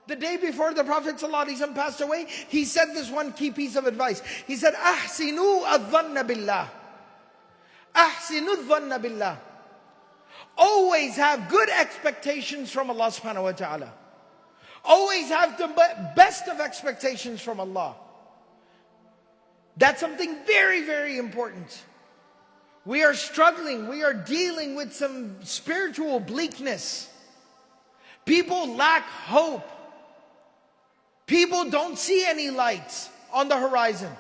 The day before the Prophet ﷺ passed away, he said this one key piece of advice. He said, "Ahsinu adh-dhanna billah. Ahsinu adh-dhanna billah." Always have good expectations from Allah subhanahu wa ta'ala. Always have the best of expectations from Allah. That's something very, very important. We are struggling. We are dealing with some spiritual bleakness. People lack hope. People don't see any lights on the horizon.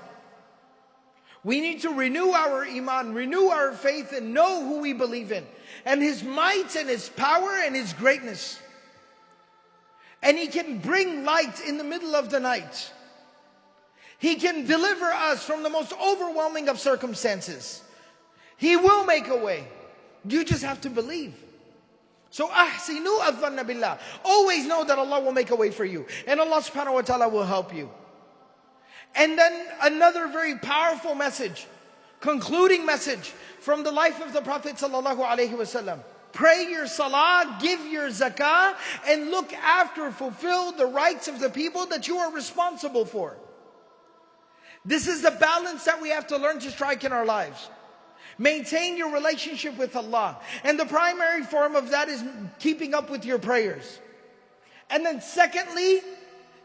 We need to renew our iman, renew our faith, and know who we believe in, and His might and His power and His greatness. And He can bring light in the middle of the night. He can deliver us from the most overwhelming of circumstances. He will make a way. You just have to believe. So ahsinu adh-dhanna billah. Always know that Allah will make a way for you. And Allah subhanahu wa ta'ala will help you. And then another very powerful message, concluding message from the life of the Prophet sallallahu alaihi wasallam. Pray your salah, give your zakah, and look after, fulfill the rights of the people that you are responsible for. This is the balance that we have to learn to strike in our lives. Maintain your relationship with Allah. And the primary form of that is keeping up with your prayers. And then secondly,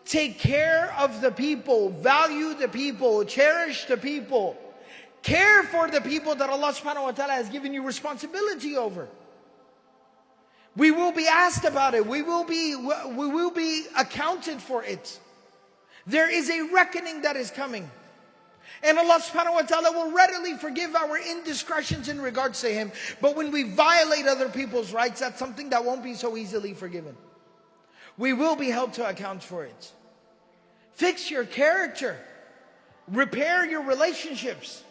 take care of the people, value the people, cherish the people. Care for the people that Allah subhanahu wa ta'ala has given you responsibility over. We will be asked about it. We will be accounted for it. There is a reckoning that is coming. And Allah subhanahu wa ta'ala will readily forgive our indiscretions in regards to Him. But when we violate other people's rights, that's something that won't be so easily forgiven. We will be held to account for it. Fix your character. Repair your relationships.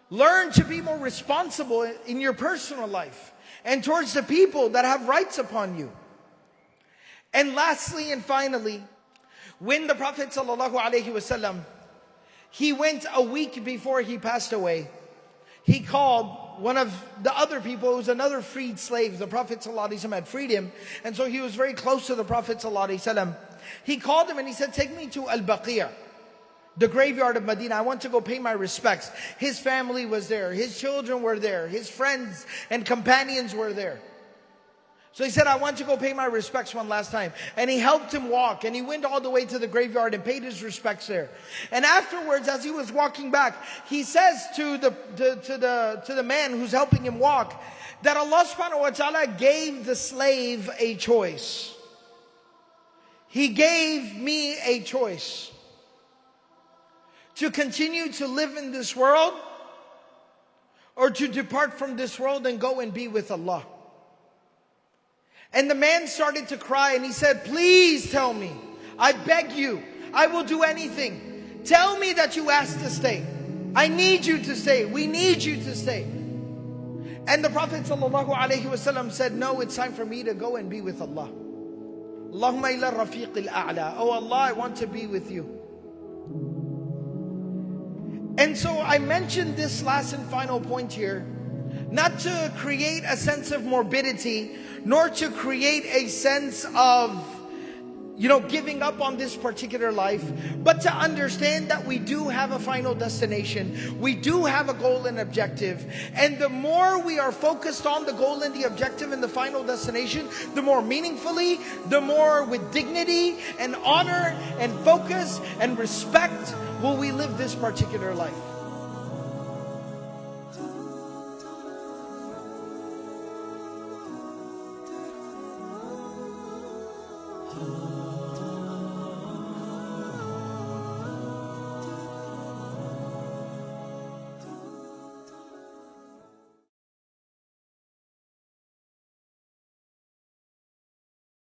Learn to be more responsible in your personal life and towards the people that have rights upon you. And lastly and finally, when the Prophet sallallahu alaihi wasallam, he went a week before he passed away, he called one of the other people, who was another freed slave. The Prophet ﷺ had freed him, and so he was very close to the Prophet ﷺ. He called him and he said, "Take me to Al-Baqiyah, the graveyard of Medina. I want to go pay my respects." His family was there, his children were there, his friends and companions were there. So he said, "I want to go pay my respects one last time." And he helped him walk, and he went all the way to the graveyard and paid his respects there. And afterwards, as he was walking back, he says to the man who's helping him walk, that Allah subhanahu wa ta'ala gave the slave a choice. He gave me a choice to continue to live in this world, or to depart from this world and go and be with Allah. And the man started to cry and he said, "Please tell me. I beg you. I will do anything. Tell me that you asked to stay. I need you to stay. We need you to stay." And the Prophet ﷺ said, "No, it's time for me to go and be with Allah. Allahumma ila rafiq al-a'la. Oh Allah, I want to be with you." And so I mentioned this last and final point here, not to create a sense of morbidity, nor to create a sense of, giving up on this particular life, but to understand that we do have a final destination. We do have a goal and objective. And the more we are focused on the goal and the objective and the final destination, the more meaningfully, the more with dignity and honor and focus and respect will we live this particular life.